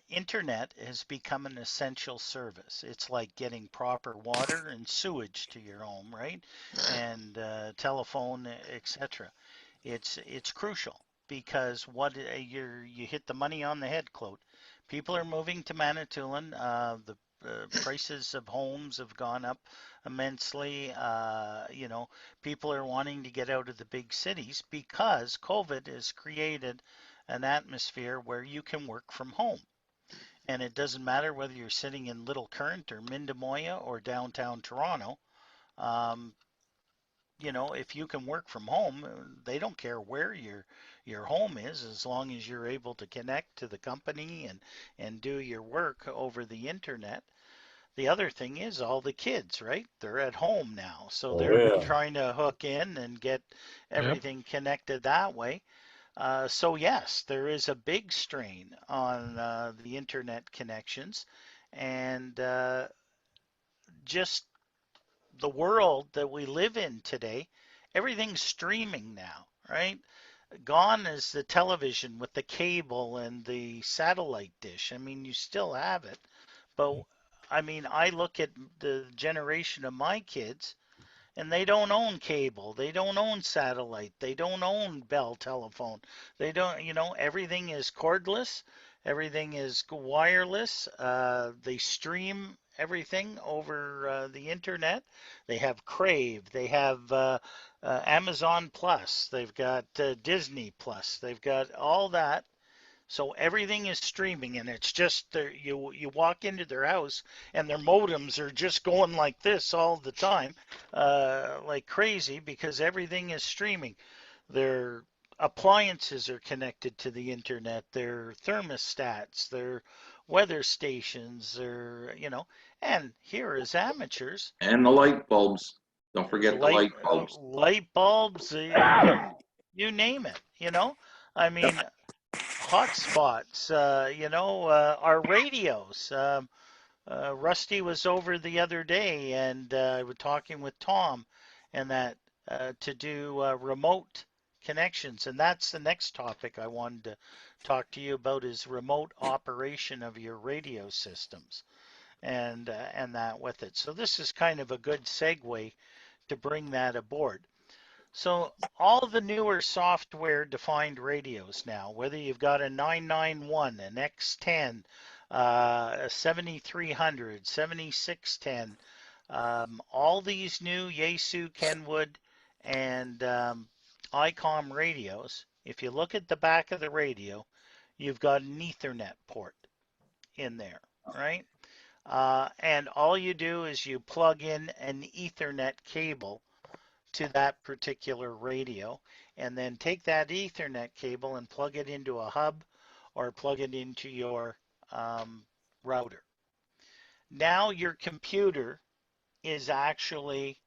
Internet has become an essential service. It's like getting proper water and sewage to your home, right? And telephone, etc. It's crucial because you hit the money on the head, Claude. People are moving to Manitoulin. The prices of homes have gone up immensely. People are wanting to get out of the big cities because COVID has created an atmosphere where you can work from home. And it doesn't matter whether you're sitting in Little Current or Mindemoya or downtown Toronto. Um, if you can work from home, they don't care where your home is as long as you're able to connect to the company and do your work over the internet. The other thing is all the kids, right? They're at home now, so Oh they're yeah. trying to hook in and get Yep. everything connected that way. So yes, there is a big strain on the internet connections, and just the world that we live in today, everything's streaming now, right? Gone is the television with the cable and the satellite dish. I mean, you still have it, but I mean, I look at the generation of my kids, and they don't own cable, they don't own satellite, they don't own Bell telephone. They don't, everything is cordless, everything is wireless. They stream everything over the internet. They have Crave, they have Amazon Plus, they've got Disney Plus, they've got all that, so everything is streaming, and it's just you walk into their house, and their modems are just going like this all the time, like crazy because everything is streaming. Their appliances are connected to the internet. Their thermostats, their weather stations, and here as amateurs, And the light bulbs. Don't forget the light bulbs. light bulbs, you name it. I Yep. mean, hotspots, our radios. Rusty was over the other day, and I was talking with Tom, and that to do remote connections, and that's the next topic I wanted to talk to you about is remote operation of your radio systems, and that with it. So this is kind of a good segue to bring that aboard. So all the newer software defined radios now, whether you've got a 991, an X10, a 7300, 7610, all these new Yaesu, Kenwood, and ICOM radios, if you look at the back of the radio, you've got an Ethernet port in there, right? And all you do is you plug in an Ethernet cable to that particular radio, and then take that Ethernet cable and plug it into a hub or plug it into your router. Now your computer is actually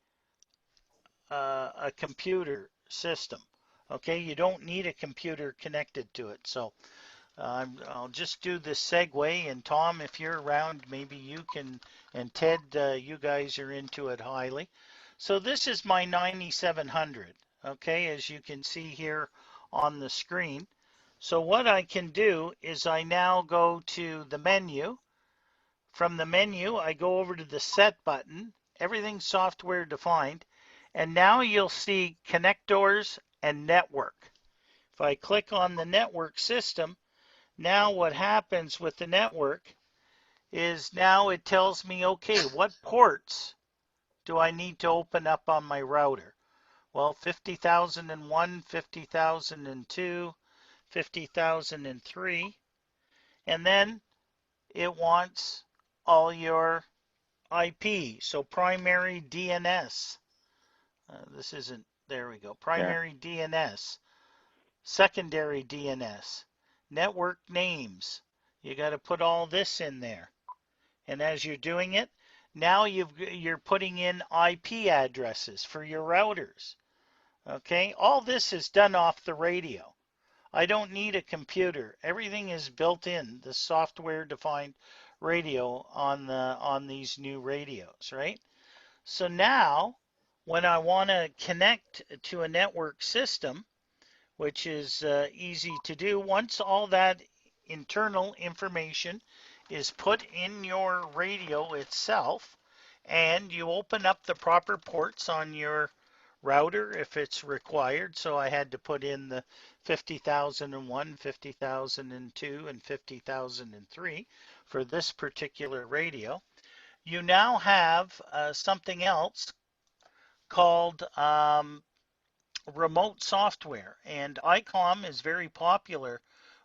a computer system. Okay, you don't need a computer connected to it. So I'll just do this segue, and Tom, if you're around, maybe you can, and Ted, you guys are into it highly. So this is my 9700, okay, as you can see here on the screen. So what I can do is I now go to the menu. From the menu, I go over to the set button. Everything's software defined. And now you'll see connectors and network. If I click on the network system, now what happens with the network is now it tells me, okay, what ports do I need to open up on my router? Well, 50,001, 50,002, 50,003, and then it wants all your IP. So primary DNS. This isn't, there we go. Primary DNS, secondary DNS, network names. You got to put all this in there. And as you're doing it, now you're putting in IP addresses for your routers. Okay, all this is done off the radio. I don't need a computer. Everything is built in the software defined radio on these new radios, right? So now when I want to connect to a network system, which is easy to do, once all that internal information is put in your radio itself, and you open up the proper ports on your router if it's required. So I had to put in the 50,001, 50,002, and 50,003 for this particular radio. You now have something else called remote software, and ICOM is very popular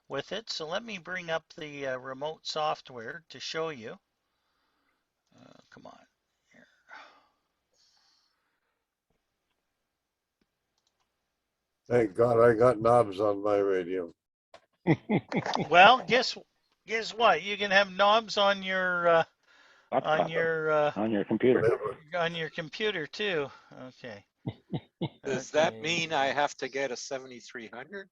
with it. So let me bring up the remote software to show you. Come on. Here. Thank God I got knobs on my radio. Well, guess what? You can have knobs on your On your computer. Whatever. on your computer too. Okay. Does that Okay. mean I have to get a 7300?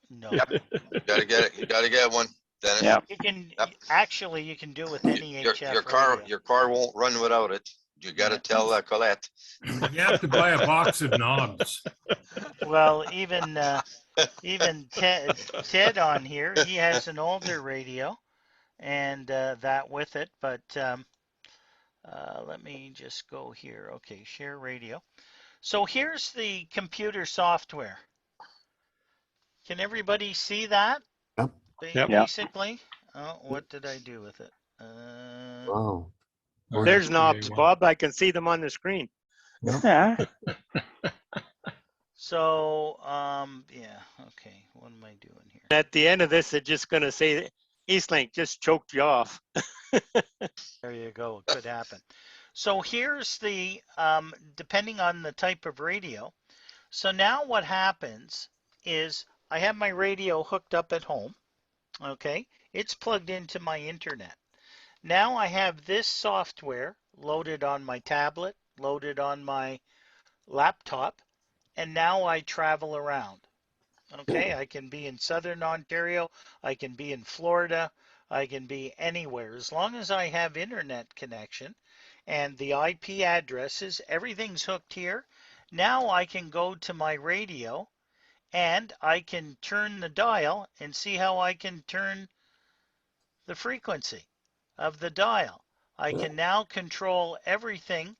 No. Yep. You gotta get it. You gotta get one, Dennis. Yeah. You can Yep. actually you can do with any Your HF radio. car won't run without it. You gotta tell Colette. You have to buy a box of knobs. Well, even Ted on here, he has an older radio, and that with it. But let me just go here. Okay, share radio. So here's the computer software. Can everybody see that? Yep. Yep. Basically. Oh, what did I do with it? Wow. There's knobs, Bob. I can see them on the screen. Yeah. So, yeah, okay. What am I doing here? At the end of this, they're just going to say Eastlink just choked you off. There you go. It could happen. So here's the, depending on the type of radio. So now what happens is I have my radio hooked up at home. Okay. It's plugged into my internet. Now I have this software loaded on my tablet, loaded on my laptop, and now I travel around. Okay, I can be in Southern Ontario, I can be in Florida, I can be anywhere. As long as I have internet connection and the IP addresses, everything's hooked here. Now I can go to my radio and I can turn the dial and see how I can turn the frequency of the dial. I can now control everything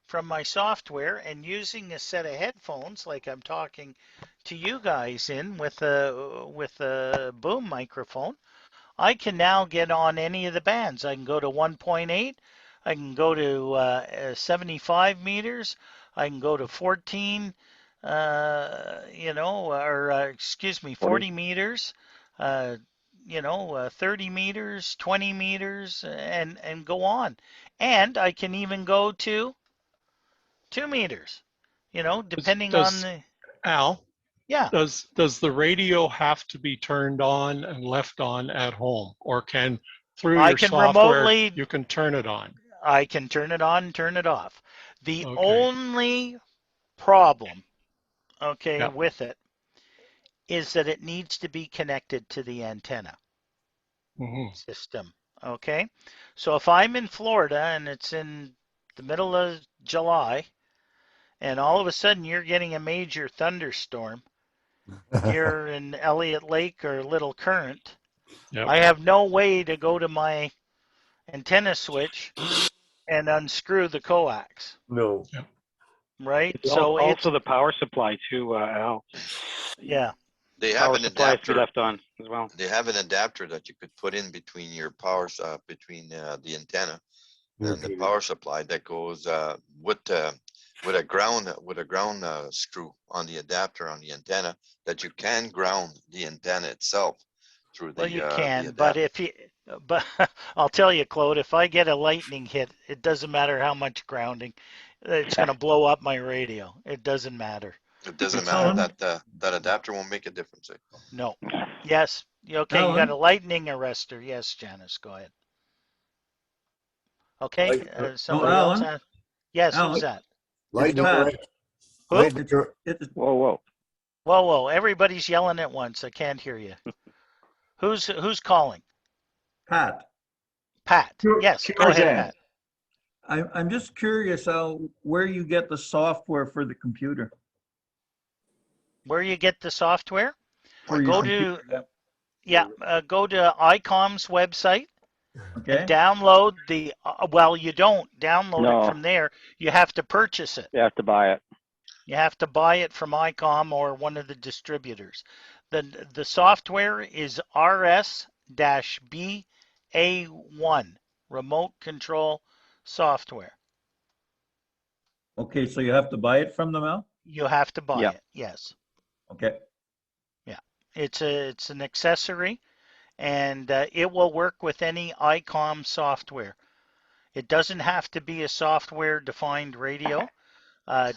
from my software, and using a set of headphones like I'm talking to you guys in with a boom microphone, I can now get on any of the bands. I can go to 1.8, I can go to 75 meters, I can go to 14, excuse me, 40 meters, 30 meters, 20 meters, and go on. And I can even go to 2 meters, depending on the. Al, Yeah. does the radio have to be turned on and left on at home, or can through I your can software remotely. you can turn it on? I can turn it on, turn it off. The Okay. only problem, okay, Yep. with it is that it needs to be connected to the antenna Mhm. system. Okay, so if I'm in Florida and it's in the middle of July, and all of a sudden you're getting a major thunderstorm here in Elliott Lake or Little Current, Yep. I have no way to go to my antenna switch and unscrew the coax, No. right? It's So it's, also the power supply too, Al. yeah, They have Power an supply has to be adapter. left on as well. They have an adapter that you could put in between your between the antenna and the Okay. power supply that goes with a ground screw on the adapter on the antenna that you can ground the antenna itself through the well, you the can, but adapter. but I'll tell you, Claude, if I get a lightning hit, it doesn't matter how much grounding, it's going to blow up my radio. It doesn't matter. It doesn't Alan? matter that adapter won't make a difference. No. Yes. Okay, you got a lightning arrestor. Yes, Janice, go ahead. Okay, Like- somebody else? Alan? Yes, Alan? who's that? Lightning Pat. right. Who? Lightning tur- Whoa, whoa. Whoa, everybody's yelling at once. I can't hear you. Who's calling? Pat, Pat. Sure, Yes, sure, go ahead, Dan. Pat. I'm just curious where you get the software for the computer. Where you get the software? For your Go computer. to Yeah, go to ICOM's website Okay, and download the, well, you don't download No. it from there. You have to purchase it. You have to buy it. You have to buy it from ICOM or one of the distributors. The software is RS-BA1, remote control software. okay, so you have to buy it from them, Al? You have to buy Yeah. it, yes. Okay, It's an accessory, and it will work with any ICOM software. It doesn't have to be a software-defined radio.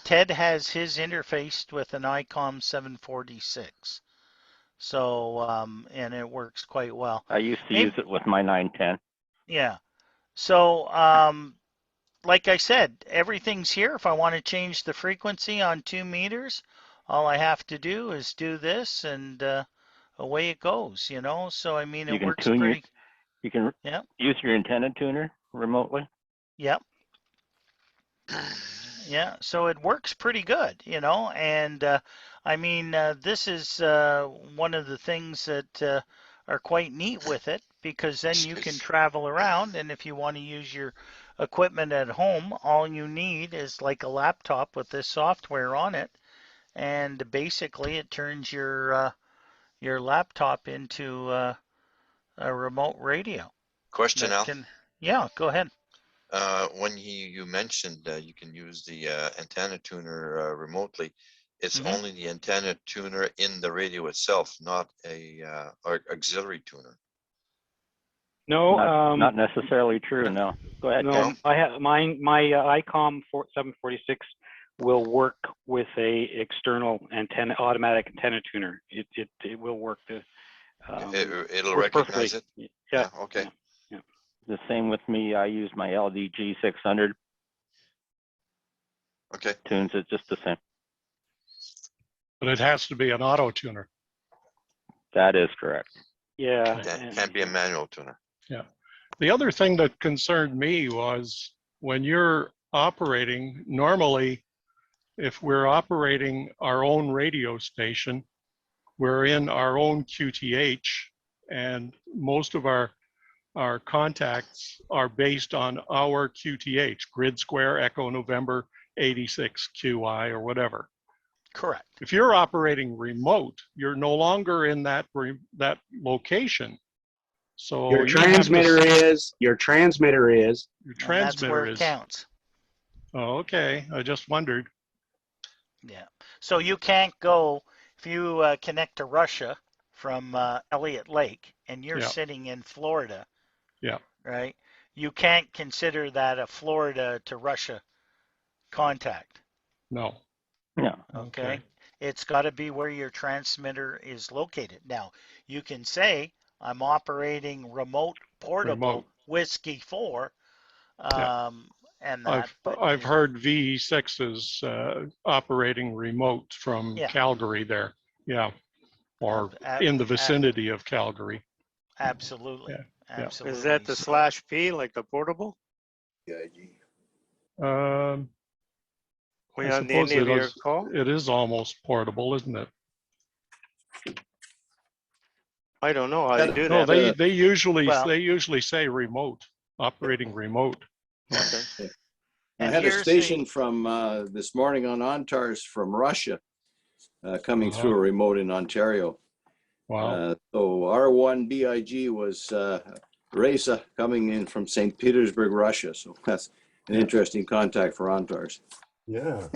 Ted has his interfaced with an ICOM 746. So, and it works quite well. I used to Maybe- use it with my 910. Yeah. So, like I said, everything's here. If I want to change the frequency on 2 meters, all I have to do is do this and away it goes, you know? So, I mean, You it can works tune your- pretty, You can yeah, use your antenna tuner remotely. yep. Yeah, so it works pretty good, you know, and I mean, this is one of the things that are quite neat with it because then you can travel around, and if you want to use your equipment at home, all you need is like a laptop with this software on it, and basically it turns your laptop into a remote radio. Question that now. can, yeah, go ahead. When you mentioned you can use the antenna tuner remotely, it's Mhm. only the antenna tuner in the radio itself, not a auxiliary tuner. No, not necessarily true. No. Go ahead. No. No, I have mine. My ICOM 746 will work with a external antenna, automatic antenna tuner. It will work. It'll work recognize it. perfectly. Yeah. Okay. Yeah. The same with me. I use my LDG 600. Okay. Tunes it just the same. But it has to be an auto tuner. That is correct. Yeah. That can't be a manual tuner. The other thing that concerned me was when you're operating, normally, if we're operating our own radio station, we're in our own QTH, and most of our contacts are based on our QTH, Grid Square Echo November 86 QI or whatever. Correct. If you're operating remote, you're no longer in that location. So Your you have to- transmitter is, your transmitter is. your And that's transmitter where it is. counts. Oh, okay. I just wondered. Yeah. So you can't go, if you connect to Russia from Elliott Lake and you're Yeah. sitting in Florida, Yeah. right? You can't consider that a Florida to Russia contact, No. Yeah. okay? It's got to be where your transmitter is located. Now, you can say, I'm operating remote portable Remote. Whiskey 4, Yeah. and that. but I've you- heard V6 is operating remote from Yeah. Calgary there. Yeah. Or Ab- in the ab- vicinity of Calgary. Absolutely. Yeah. Absolutely. Is that the So- /P, like the portable? Um, When I you're on the suppose end of it your is- call? it is almost portable, isn't it? I don't know how they do No, that. they usually Well- say remote, operating remote. Okay. I And had a here's station from this morning on ONTARS from Russia coming through a remote in Ontario. Wow. So R1 BIG was Reza coming in from St. Petersburg, Russia. So that's an interesting contact for ONTARS. Yeah.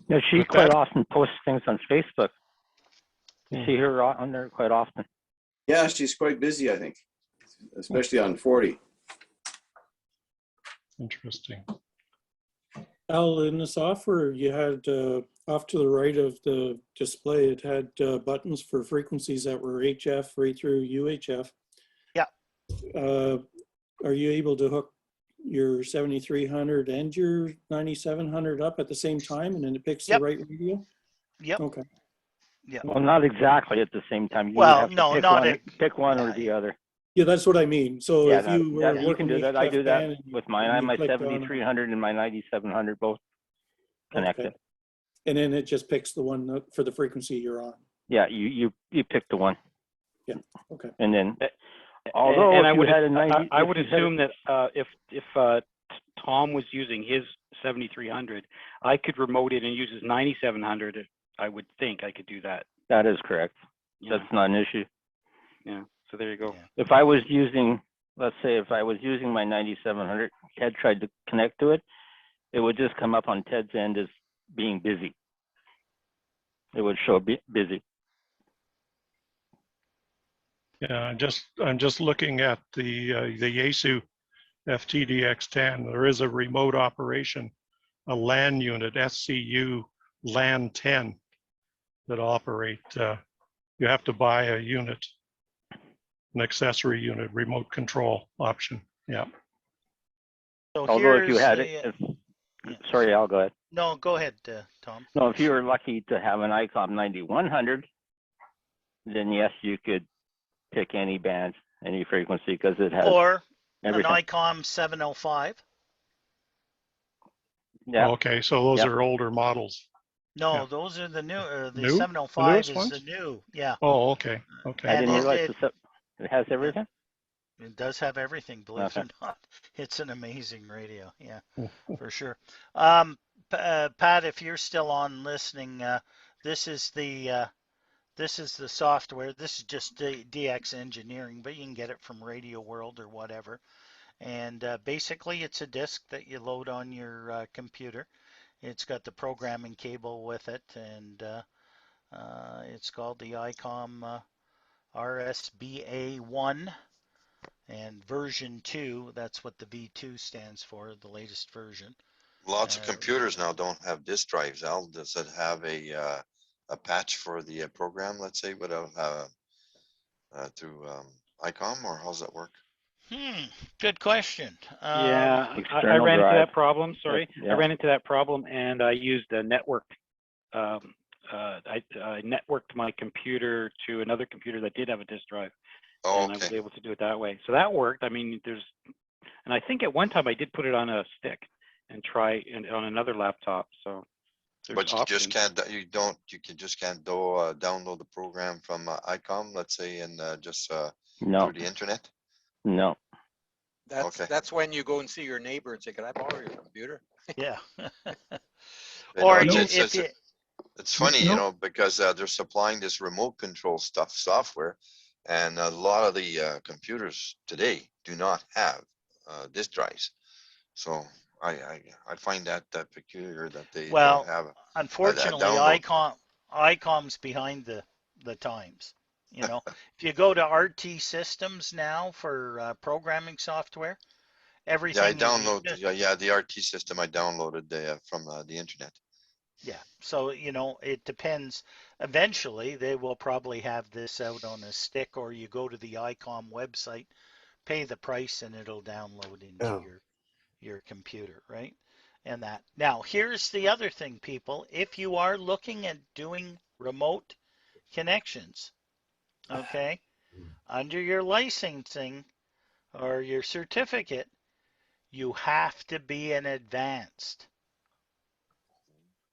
Yeah, she But quite that- often posts things on Facebook. You see her on there quite often. Yeah, she's quite busy, I think, especially on 40. Interesting. Al, in the software, you had off to the right of the display, it had buttons for frequencies that were HF right through UHF. Yeah. Are you able to hook your 7300 and your 9700 up at the same time and then it picks Yep. the right radio? Yep. Okay. Yeah. Well, not exactly at the same time. You Well, have to no, pick not one, at- pick one or yeah. the other. Yeah, that's what I mean. So Yeah, if you were you working can do with that. I do that FBAN and with mine. and I have you my clicked on- 7300 and my 9700 both connected. Okay. And then it just picks the one for the frequency you're on. Yeah, you pick the one. Yeah. And then, And although I if you would had a 90, I if would you had a- assume that if Tom was using his 7300, I could remote it and use his 9700. I would think I could do that. that is correct. Yeah. That's not an issue. Yeah. So there you go. Yeah. If I was using, let's say, if I was using my 9700, Ted tried to connect to it, it would just come up on Ted's end as being busy. It would show busy. Yeah, I'm just looking at the Yaesu FTDX10. There is a remote operation, a LAN unit, SCU LAN 10 that operate. You have to buy a unit, an accessory unit, remote control option. Yeah. So Although if you here's had the, it, yeah. sorry, I'll go ahead. No, go ahead, Tom. No, if you were lucky to have an ICOM 9100, then yes, you could pick any band, any frequency, because it has Or everything. an ICOM 705. Yeah. Okay, so those Yep. are older models. No, Yeah. those are the new. The New? 705 newest is ones? the new. Yeah. Oh, okay, okay. I And didn't it- realize it- it has everything. It does have everything, believe Okay. it or not. It's an amazing radio. Yeah, Hmm. for sure. Pat, if you're still on listening, this is the software. This is just DX Engineering, but you can get it from Radio World or whatever. And basically, it's a disk that you load on your computer. It's got the programming cable with it, and it's called the ICOM RSBA1 and version 2. That's what the V2 stands for, the latest version. Lots of computers now don't have disk drives. Al, does it have a patch for the program, let's say, without through ICOM, or how's that work? Good question. Yeah, I External ran into drive. that problem. Sorry, Yeah. I ran into that problem, and I used a network. I networked my computer to another computer that did have a disk drive, Oh, and I was okay. able to do it that way. So that worked. I mean, and I think at one time I did put it on a stick and try on another laptop. So, But you options. just can't. Just can't download the program from ICOM, let's say, and just No, through the internet. no. That's Okay. that's when you go and see your neighbor and say, "Can I borrow your computer?" Yeah. You Or know, if it's funny, No. you know, because they're supplying this remote control software, and a lot of the computers today do not have disk drives. So I find that peculiar that they well, don't have unfortunately, download. ICOM's behind the times. You know, if you go to RT Systems now for programming software, Yeah, I everything is download. Yeah, the RT system I downloaded from the internet. yeah. So, you know, it depends. Eventually, they will probably have this out on a stick, or you go to the ICOM website, pay the price, and it'll download into Yeah. your computer, right? And that. Now, here's the other thing, people. If you are looking at doing remote connections, okay, under your licensing or your certificate, you have to be an advanced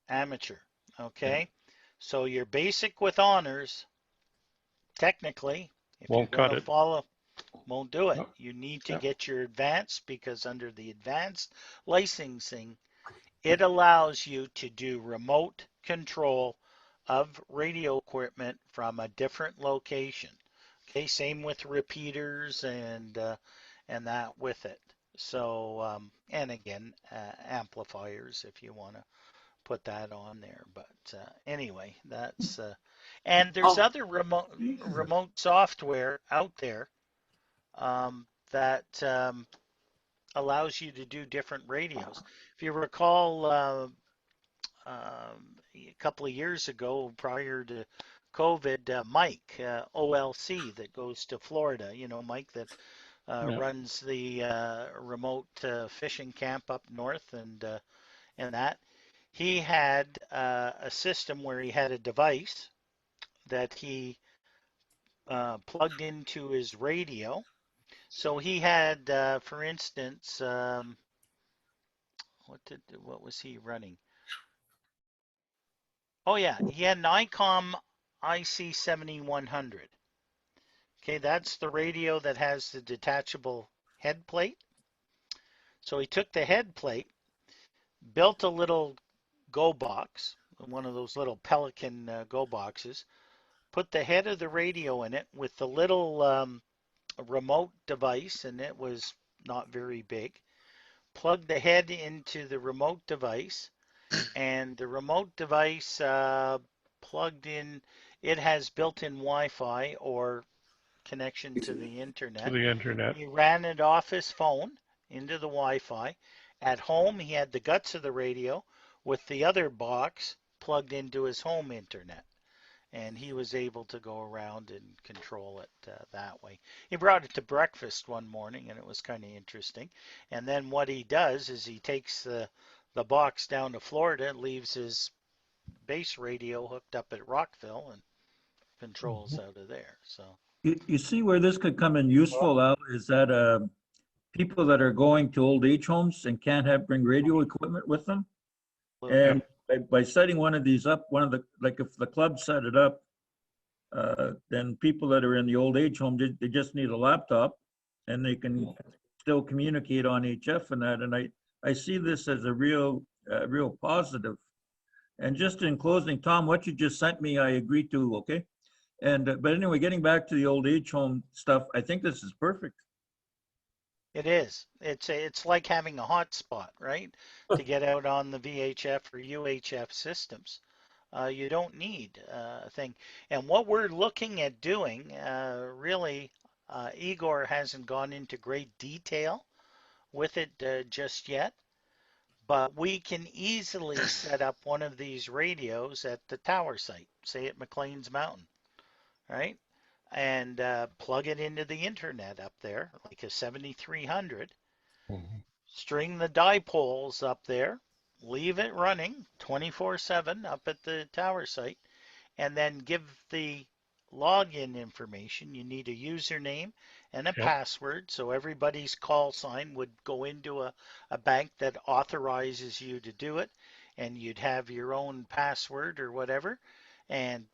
amateur, okay? So your basic with honors, technically, if Won't you're going cut to it. follow, won't do it. No. You need to Yeah. get your advanced, because under the advanced licensing, it allows you to do remote control of radio equipment from a different location. Okay, same with repeaters and that with it. So and again, amplifiers if you want to put that on there. But anyway, that's and there's other remote software out there that allows you to do different radios. If you recall, a couple of years ago, prior to COVID, Mike, OLC, that goes to Florida, you know, Mike that Yeah. runs the remote fishing camp up north and that. He had a system where he had a device that he plugged into his radio. So he had, for instance, what was he running? Oh yeah, he had an ICOM IC7100. Okay, that's the radio that has the detachable head plate. So he took the head plate, built a little go box, one of those little Pelican go boxes, put the head of the radio in it with the little remote device, and it was not very big. Plugged the head into the remote device, and the remote device plugged in. It has built-in Wi-Fi or connection to the To internet. the internet. He ran it off his phone into the Wi-Fi. At home, he had the guts of the radio with the other box plugged into his home internet. And he was able to go around and control it that way. He brought it to breakfast one morning, and it was kind of interesting. And then what he does is he takes the box down to Florida, leaves his base radio hooked up at Rockville, and controls out of there. So You see where this could come in useful, Al, is that people that are going to old age homes and can't bring radio equipment with them. And by setting one of these up, like if the club set it up, then people that are in the old age home, they just need a laptop and they can still communicate on HF and that. And I see this as a real positive. And just in closing, Tom, what you just sent me, I agree to, okay? And, but anyway, getting back to the old age home stuff, I think this is perfect. it is. It's like having a hotspot, right? To get out on the VHF or UHF systems. You don't need a thing. And what we're looking at doing, really, Igor hasn't gone into great detail with it just yet, but we can easily set up one of these radios at the tower site, say at McLean's Mountain, right? And plug it into the internet up there, like a 7300. String the dipoles up there, leave it running 24/7 up at the tower site, and then give the login information. You need a username and a password, so everybody's call sign would go into a bank that authorizes you to do it, and you'd have your own password or whatever, and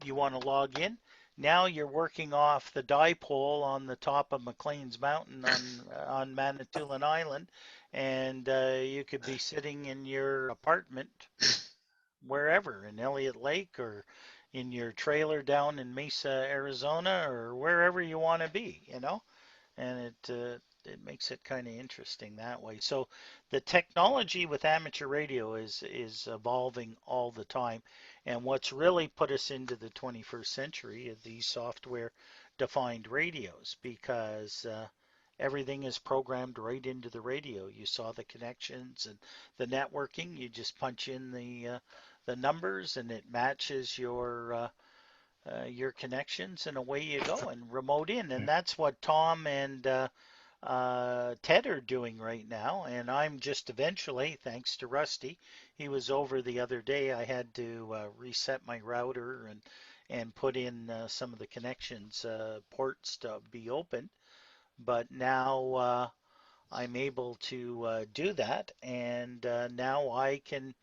you want to log in. Now you're working off the dipole on the top of McLean's Mountain on Manitoulin Island, and you could be sitting in your apartment wherever, in Elliott Lake or in your trailer down in Mesa, Arizona, or wherever you want to be, you know, and it makes it kind of interesting that way. So the technology with amateur radio is evolving all the time. And what's really put us into the 21st century is these software defined radios, because everything is programmed right into the radio. You saw the connections and the networking. You just punch in the numbers and it matches your connections, and away you go, and remote in. And that's what Tom and Ted are doing right now. And I'm just eventually, thanks to Rusty, he was over the other day, I had to reset my router and put in some of the connections ports to be open. But now I'm able to do that, and now I can,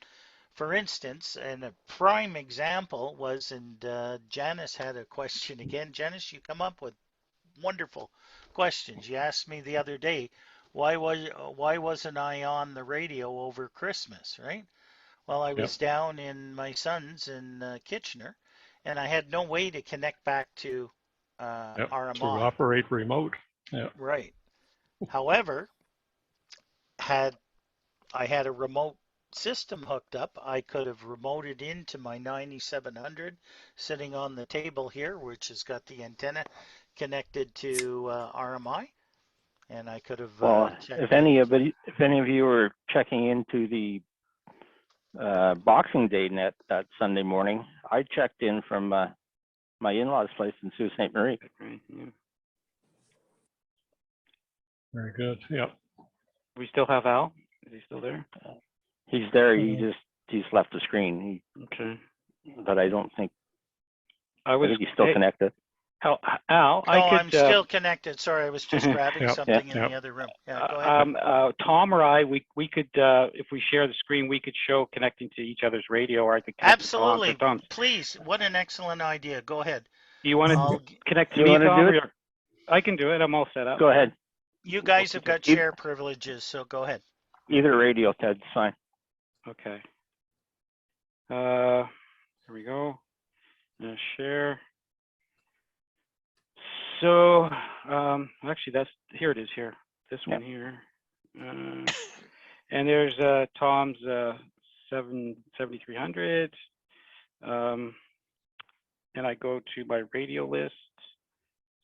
for instance, and a prime example was, and Janice had a question again. Janice, you come up with wonderful questions. You asked me the other day, why wasn't I on the radio over Christmas, right? Well, I was down in my son's in Kitchener, and I had no way to connect back to RMI. To operate remote. Yeah. Right. However, had I had a remote system hooked up, I could have remoted into my 9700 sitting on the table here, which has got the antenna connected to RMI, and I could have if any of you were checking into the Boxing Day net that Sunday morning, I checked in from my in-laws' place in Sault Ste. Marie. Very good. Yeah. We still have Al? Is he still there? He's there. He's left the screen. Okay. But I don't think. I think he's still connected. Al, I'm still connected. Sorry, I was just grabbing something in the other room. Yeah, go ahead. Tom or I, we could, if we share the screen, we could show connecting to each other's radio, or I could. Absolutely. Please. What an excellent idea. Go ahead. You want I'll to g- connect to You me, wanna Tom? do it? Or I can do it. I'm all set up. Go ahead. You guys have got share privileges, so go ahead. Either radio, Ted, it's fine. Okay. Here we go. Share. So, actually, here it is here. This one here. And there's Tom's 7300. And I go to my radio list,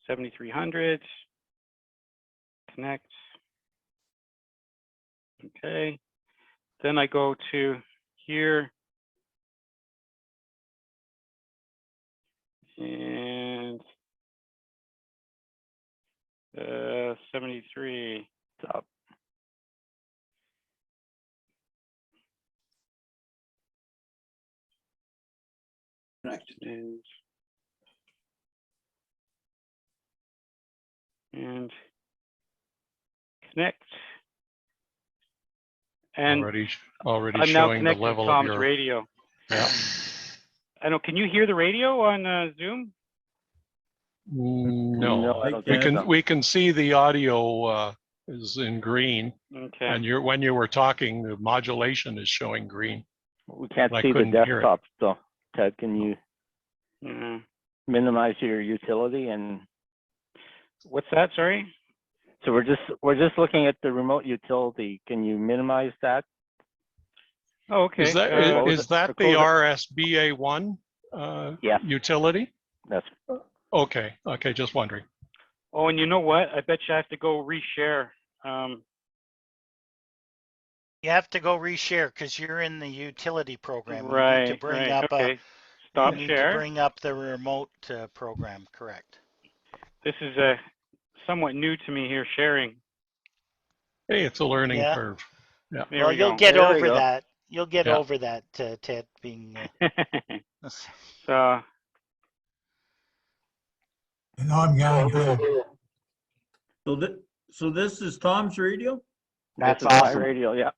7300. Connect. Okay. Then I go to here. And 73 Stop. and connect. And already I'm now showing the connected to level of Tom's your. radio. Yeah. I know. Can you hear the radio on Zoom? No, I don't we think can so. we can see the audio is in green, Okay. and when you were talking, the modulation is showing green. We can't I see the couldn't hear it. desktop though. Ted, can you Mhm. minimize your utility? And What's that? Sorry. so we're just looking at the remote utility. Can you minimize that? Oh, okay. Is that close is it- that the close it. RSBA1 Yeah. utility? That's Okay, just wondering. Oh, and you know what? I bet you have to go reshare. You have to go reshare because you're in the utility program. You need to Right. bring Right. up Okay. Stop you need share. to bring up the remote program. Correct. This is somewhat new to me here. Sharing. Hey, it's a learning Yeah. curve. Yeah. There Well, we you'll go. get There we over go. that. You'll get Yeah. over that, Ted. Being. So. So this is Tom's radio? That's this is my awesome. radio. Yeah.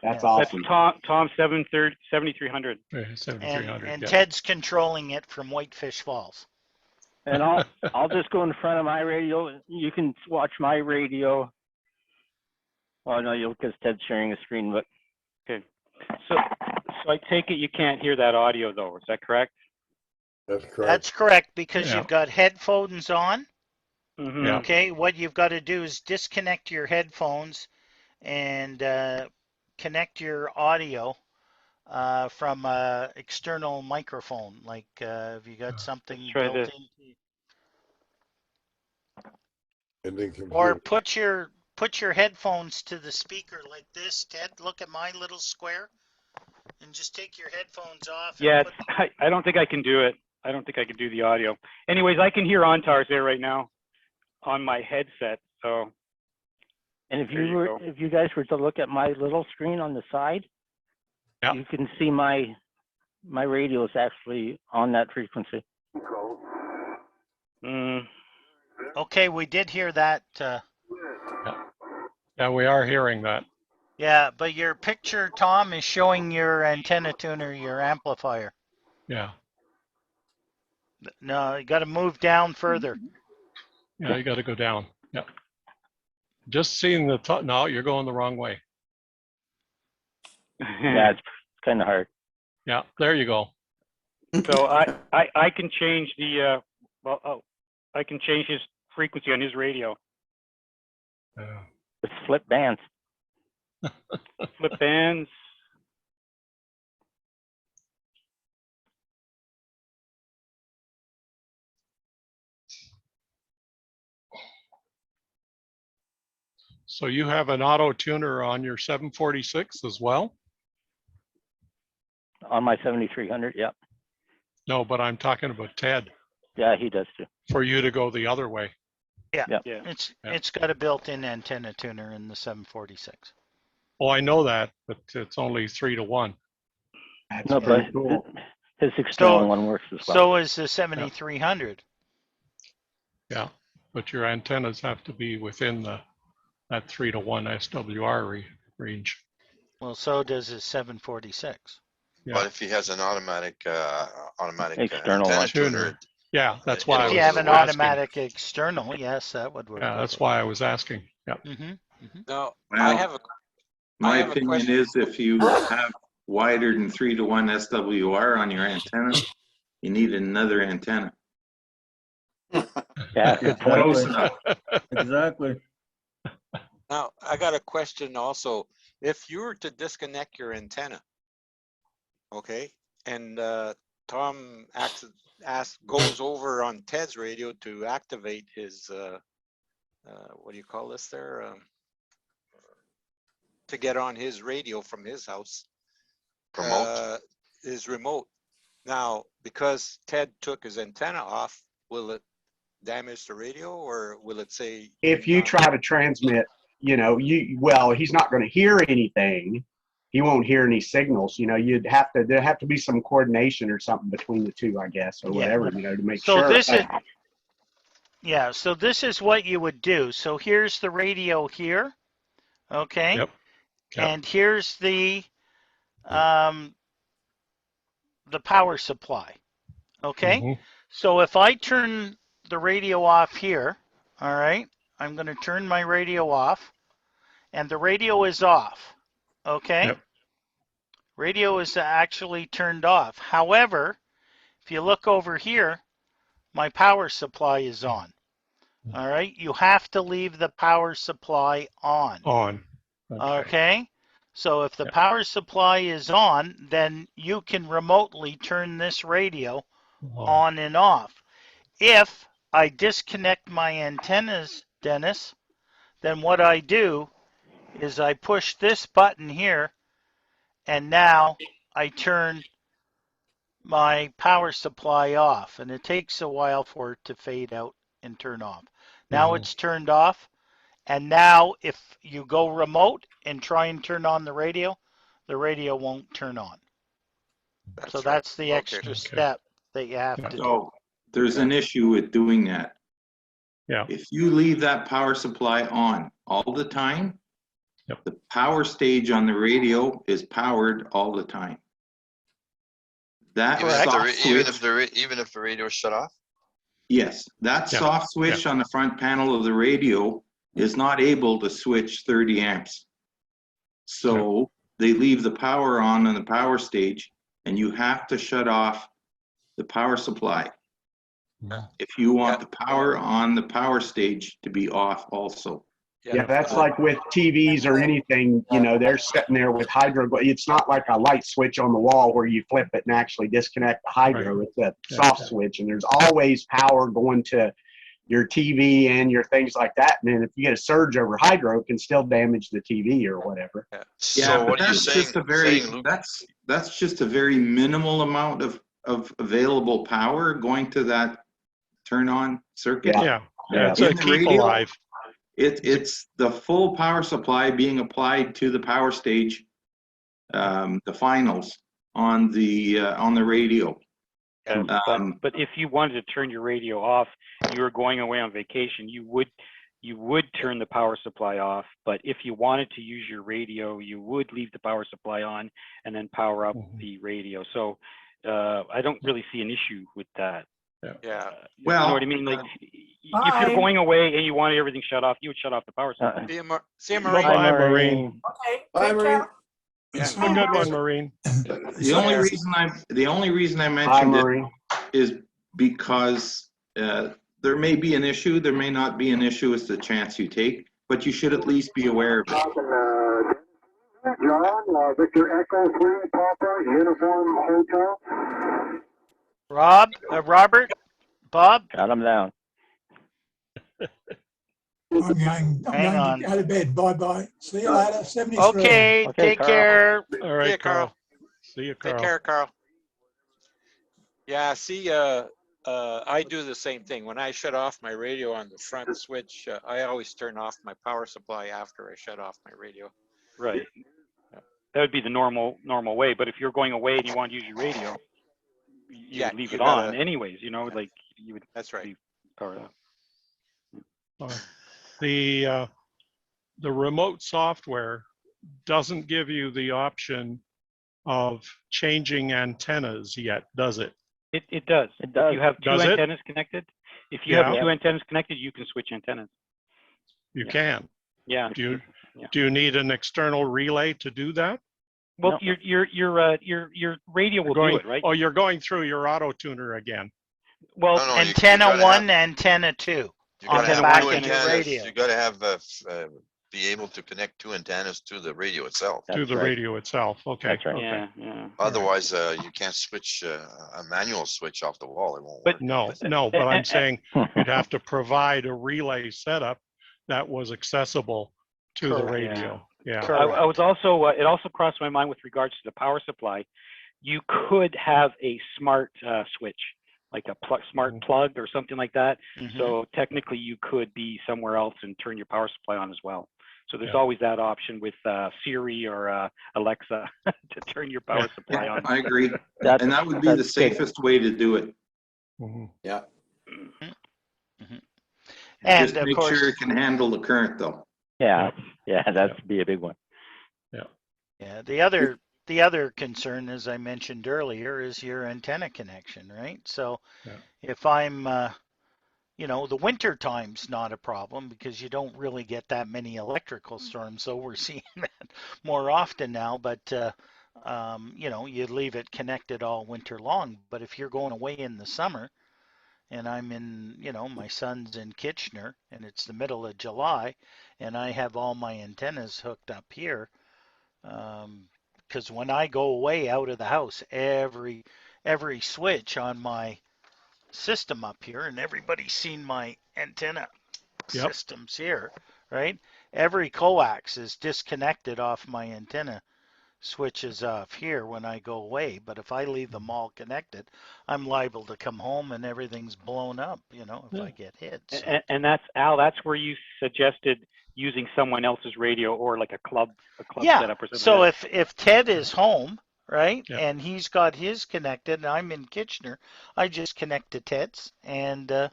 That's Yeah. awesome. That's Tom 7300. Yeah, 7300. And yeah. Ted's controlling it from Whitefish Falls. And I'll just go in front of my radio. You can watch my radio. Oh no, you'll because Ted's sharing a screen, but So I take it you can't hear that audio though. Is that correct? That's correct. That's correct because Yeah. you've got headphones on. Mm-hmm. Yeah. Okay, what you've got to do is disconnect your headphones and connect your audio from an external microphone. Like have you got something try built this. in? And then computer. Or put your headphones to the speaker like this, Ted. Look at my little square, and just take your headphones off. And Yeah, put, I don't think I can do it. I don't think I can do the audio. Anyways, I can hear OnTars there right now on my headset. So and if There you you were go. if you guys were to look at my little screen on the side, Yeah. you can see my radio is actually on that frequency. okay, we did hear that. Yeah, we are hearing that. Yeah, but your picture, Tom, is showing your antenna tuner, your amplifier. Yeah. No, you got to move down further. Yeah, you got to go down. Yeah. Just seeing the top. No, you're going the wrong way. Yeah, it's kind of hard. Yeah, there you go. So I can change the I can change his frequency on his radio. It's flip bands. Flip bands. So you have an auto tuner on your 746 as well? On my 7300, yep. No, but I'm talking about Ted, Yeah, he does too. for you to go the other way. Yeah, Yep. Yeah. it's got a built-in antenna tuner in the 746. Oh, I know that, but it's only 3-to-1. That's No, very but cool. his external So- one works as well. So is the 7300. Yeah, but your antennas have to be within that 3-to-1 SWR range. Well, so does the 746. Yeah. But if he has an automatic External antenna one. tuner, Yeah, that's why I If was you have an asking. automatic external, yes, that would work. Yeah, that's why I was asking. Yeah. Now, Well, I have a my have a opinion question. is if you have wider than 3-to-1 SWR on your antenna, you need another antenna. Yeah, good point. Close enough. Exactly. Now, I got a question also. If you were to disconnect your antenna, okay, and Tom goes over on Ted's radio to activate his what do you call this there? To get on his radio from his house. Remote? His remote. Now, because Ted took his antenna off, will it damage the radio, or will it say? If you try to transmit, well, he's not going to hear anything. He won't hear any signals. There'd have to be some coordination or something between the two, I guess, or whatever, to make So sure. this is, yeah, so this is what you would do. So here's the radio here, okay? Yep. And here's the power supply, okay? Mhm. So if I turn the radio off here, all right, I'm going to turn my radio off, and the radio is off, okay? Yep. Radio is actually turned off. However, if you look over here, my power supply is on. All right, you have to leave the power supply on. On. Okay. So if the power supply is on, then you can remotely turn this radio on and off. If I disconnect my antennas, Dennis, then what I do is I push this button here, and now I turn my power supply off, and it takes a while for it to fade out and turn off. Now it's turned off, and now if you go remote and try and turn on the radio won't turn on. So that's the extra step that you have to do. So there's an issue with doing that. Yeah. If you leave that power supply on all the time, the power stage on the radio is powered all the time. That Even if the radio is shut off? Yes, that soft switch on the front panel of the radio is not able to switch 30 amps. So they leave the power on the power stage, and you have to shut off the power supply if you want the power on the power stage to be off also. Yeah, that's like with TVs or anything, they're sitting there with hydro. It's not like a light switch on the wall where you flip it and actually disconnect the hydro. It's a soft switch, and there's always power going to your TV and your things like that. And then if you get a surge over hydro, it can still damage the TV or whatever. So what are you saying? That's just a very minimal amount of available power going to that turn on circuit. Yeah. It's a keep alive. It's the full power supply being applied to the power stage, the finals on the radio. But if you wanted to turn your radio off, you were going away on vacation, you would turn the power supply off. But if you wanted to use your radio, you would leave the power supply on and then power up the radio. So I don't really see an issue with that. Yeah. Well, you know what I mean? Like, if you're going away and you wanted everything shut off, you would shut off the power supply. See you, Maureen. Bye, Maureen. Okay. Bye, Maureen. It's a good one, Maureen. The only reason I mentioned it is because there may be an issue, there may not be an issue. It's the chance you take, but you should at least be aware of it. John, Victor Echo 3, Papa, Uniform Hotel. Robert, Bob? Got him down. I'm going to go to bed. Bye-bye. See you later. 73. Okay, take care. All right, See you, Carl. See you, Carl. Take care, Carl. Yeah, see, I do the same thing. When I shut off my radio on the front switch, I always turn off my power supply after I shut off my radio. Right. That would be the normal way. But if you're going away and you want to use your radio, you would leave it on anyways, like you would. That's right. Power off. The remote software doesn't give you the option of changing antennas yet, does it? It does. It does. If you have two Does it? antennas connected, if you Yeah. have two antennas connected, you can switch antennas. You Yeah. can. Yeah. Do you need an external relay to do that? Well, No. your radio will do it, right? Oh, you're going through your auto tuner again. Well, No, no, you Antenna gotta one, have, antenna two. you on gotta the have back two end of the antennas. radio. You gotta have, be able to connect two antennas to the radio itself. To the radio itself. Okay. That's right. Okay. yeah, yeah. Otherwise, you can't switch a manual switch off the wall. It won't But- work. No, but I'm saying you'd have to provide a relay setup that was accessible to the Correct. radio. Yeah. I was also, it also crossed my mind with regards to the power supply. You could have a smart switch, like a smart plug or something like that. Mhm. So technically you could be somewhere else and turn your power supply on as well. So there's Yeah. always that option with Siri or Alexa to turn your power supply on. I agree. That's- And that would be the that's good. safest way to do it. Mhm. Yeah. And Just of make course, sure it can handle the current though. Yeah, yeah, that'd be a big one. yeah, the other concern, as I mentioned earlier, is your antenna connection, right? So Yeah. if I'm, the winter time's not a problem because you don't really get that many electrical storms. So we're seeing that more often now, but you leave it connected all winter long. But if you're going away in the summer and I'm in, my son's in Kitchener and it's the middle of July and I have all my antennas hooked up here, because when I go away out of the house, every switch on my system up here, and everybody's seen my antenna Yep. systems here, right? Every coax is disconnected off my antenna switches off here when I go away. But if I leave them all connected, I'm liable to come home and everything's blown up, if Yeah. I get hit. So. And that's, Al, that's where you suggested using someone else's radio or like a club Yeah. setup or something. So like if Ted is home, right, Yeah. and he's got his connected, and I'm in Kitchener, I just connect to Ted's, and Mhm.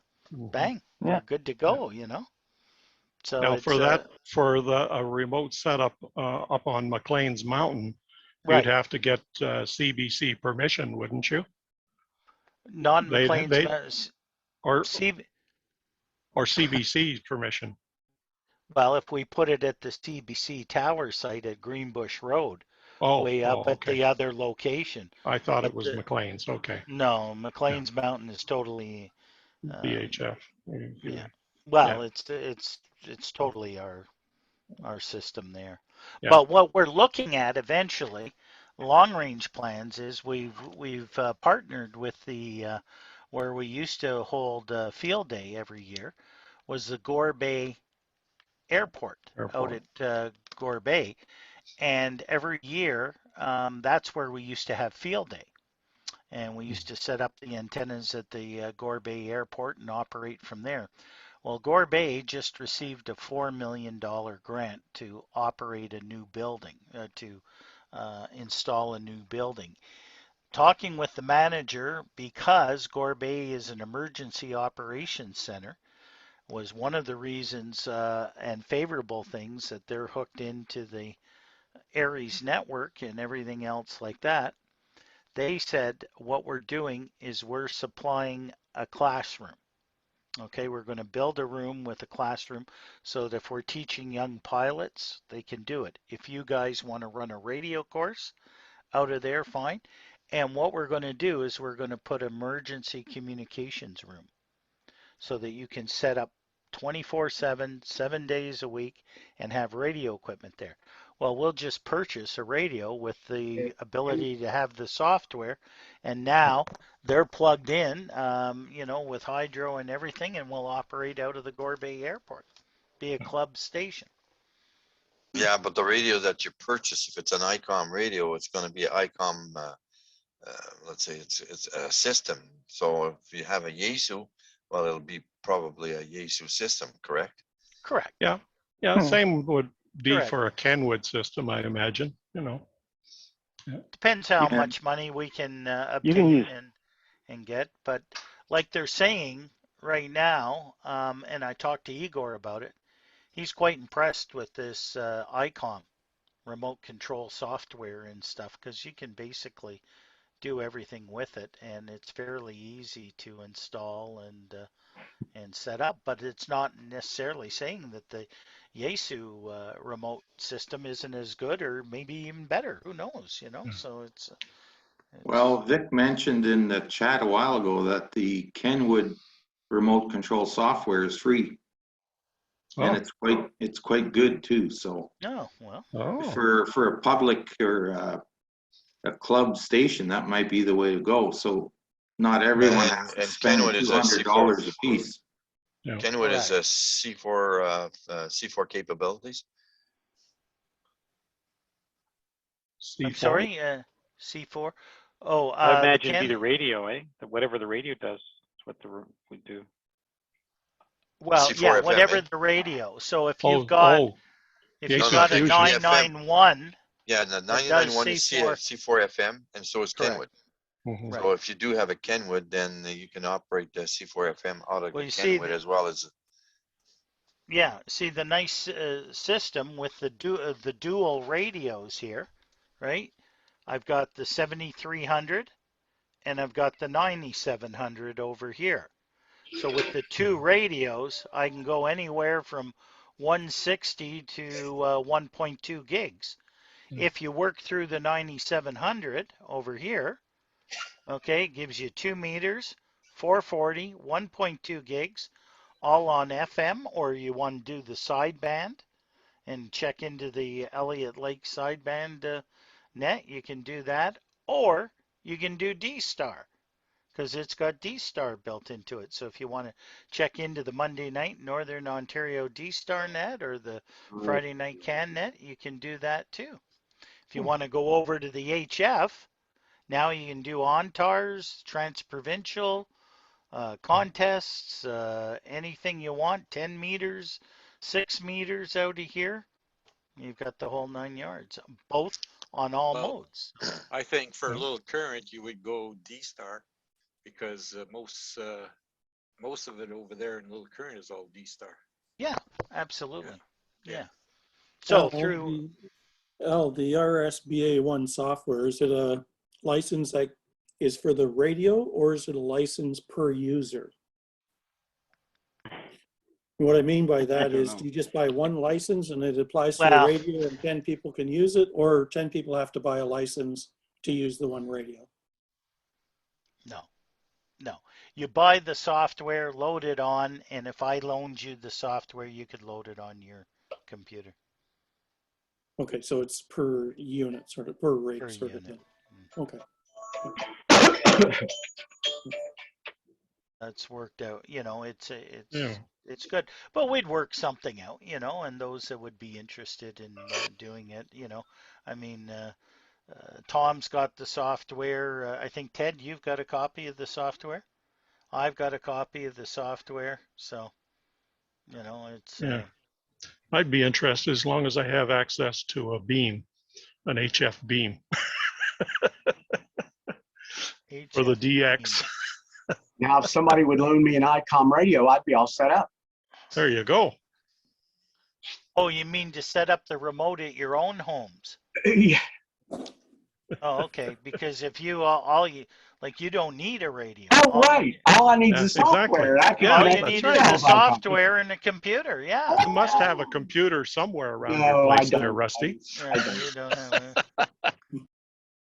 bang, Yeah. we're good to go. So Now it's, for a remote setup up on McLean's Mountain, right, you'd have to get CBC permission, wouldn't you? not they- McLean's they- Mountain, Or CBC permission. well, if we put it at the CBC Tower site at Greenbush Road, Oh, way up at okay. the other location. I thought it but was the- McLean's. Okay. No, McLean's Mountain is totally VHF. yeah. Well, it's totally our system there. Yeah. But what we're looking at eventually, long range plans, is we've partnered with the where we used to hold field day every year, was the Gore Bay Airport. Out at Gore Bay, and every year that's where we used to have field day. And we used to set up the antennas at the Gore Bay Airport and operate from there. Well, Gore Bay just received a $4 million grant to operate a new building, to install a new building. Talking with the manager, because Gore Bay is an emergency operations center, was one of the reasons and favorable things that they're hooked into the Aries network and everything else like that. They said what we're doing is we're supplying a classroom. Okay, we're going to build a room with a classroom so that if we're teaching young pilots, they can do it. If you guys want to run a radio course out of there, fine. And what we're going to do is we're going to put emergency communications room so that you can set up 24/7, 7 days a week, and have radio equipment there. Well, we'll just purchase a radio with the ability to have the software, and now they're plugged in, with hydro and everything, and we'll operate out of the Gore Bay Airport, be a club station. Yeah, but the radio that you purchase, if it's an ICOM radio, it's going to be ICOM. Let's say it's a system. So if you have a Yaesu, well, it'll be probably a Yaesu system, correct? Correct. Yeah. Yeah. Same would be Correct. for a Kenwood system, I imagine. Depends how Yeah. much money we can You can obtain use- and get. But like they're saying right now, and I talked to Igor about it, he's quite impressed with this ICOM remote control software and stuff, because you can basically do everything with it, and it's fairly easy to install and set up. But it's not necessarily saying that the Yaesu remote system isn't as good, or maybe even better. Who knows? You know, so it's Well, Vic mentioned in the chat a while ago that the Kenwood remote control software is free. And it's quite good too. So for a public or a club station, that might be the way to go. So not everyone has to spend $200 a piece. Kenwood is a C4 capabilities. I'm sorry, C4. Oh, I imagine it'd be the radio, eh? Whatever the radio does, is what would do. Well, C4 yeah, FM, whatever the radio. So if you've got a 991, yeah, the 991 is C4 FM, and so is Kenwood. So if you do have a Kenwood, then you can operate the C4 FM out of Kenwood as well as. Yeah, see the nice system with the dual radios here, right? I've got the 7300 and I've got the 9700 over here. So with the two radios, I can go anywhere from 160 to 1.2 gigs. If you work through the 9700 over here, okay, it gives you 2 meters, 440, 1.2 gigs, all on FM, or you want to do the sideband and check into the Elliott Lake sideband net, you can do that, or you can do D-Star, because it's got D-Star built into it. So if you want to check into the Monday night Northern Ontario D-Star net or the Friday night CAN net, you can do that too. If you want to go over to the HF, now you can do ONTARS, Transprovincial, contests, anything you want, 10 meters, 6 meters out of here. You've got the whole 9 yards, both on all modes. I think for little current, you would go D-Star, because most of it over there in little current is all D-Star. Yeah, absolutely. Yeah. So through the RSBA One software, is it a license that is for the radio, or is it a license per user? What I mean by that is, do you just buy one license and it applies to the radio and 10 people can use it, or 10 people have to buy a license to use the one radio? No. You buy the software, load it on, and if I loaned you the software, you could load it on your computer. Okay, so it's per unit, sort of per rate, sort of thing. Okay. That's worked out. You know, it's good, but we'd work something out. You know, and those that would be interested in doing it. You know, I mean, Tom's got the software. I think Ted, you've got a copy of the software. I've got a copy of the software. So, you know, it's. I'd be interested as long as I have access to a beam, an HF beam. For the DX. Now, if somebody would loan me an ICOM radio, I'd be all set up. There you go. Oh, you mean to set up the remote at your own homes? Yeah. Oh, okay. Because if you you don't need a radio. Oh, right. All I need is the software. Exactly. All you need is the software and a computer. Yeah. You must have a computer somewhere around No, your place I don't. there, Rusty. You don't have